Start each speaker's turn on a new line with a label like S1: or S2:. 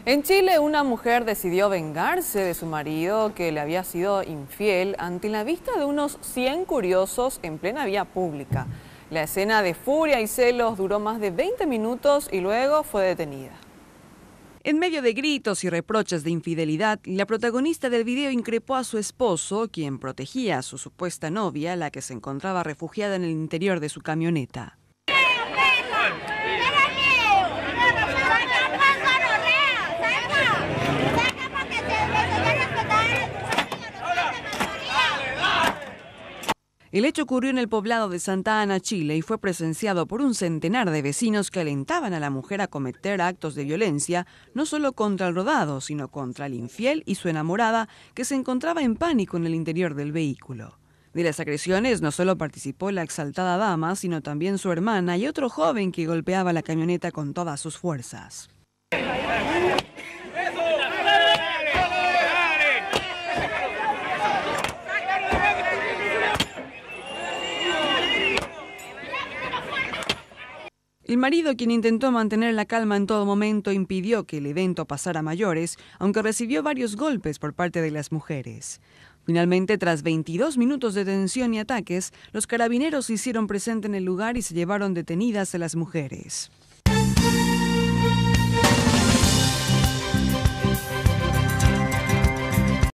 S1: En Chile, una mujer decidió vengarse de su marido que le había sido infiel ante la vista de unos 100 curiosos en plena vía pública. La escena de furia y celos duró más de 20 minutos y luego fue detenida. En medio de gritos y reproches de infidelidad, la protagonista del video increpó a su esposo, quien protegía a su supuesta novia, la que se encontraba refugiada en el interior de su camioneta. El hecho ocurrió en el poblado de Santa Ana, Chile, y fue presenciado por un centenar de vecinos que alentaban a la mujer a cometer actos de violencia, no solo contra el rodado, sino contra el infiel y su enamorada, que se encontraba en pánico en el interior del vehículo. De las agresiones no solo participó la exaltada dama, sino también su hermana y otro joven que golpeaba la camioneta con todas sus fuerzas. El marido, quien intentó mantener la calma en todo momento, impidió que el evento pasara a mayores, aunque recibió varios golpes por parte de las mujeres. Finalmente, tras 22 minutos de tensión y ataques, los carabineros se hicieron presente en el lugar y se llevaron detenidas a las mujeres.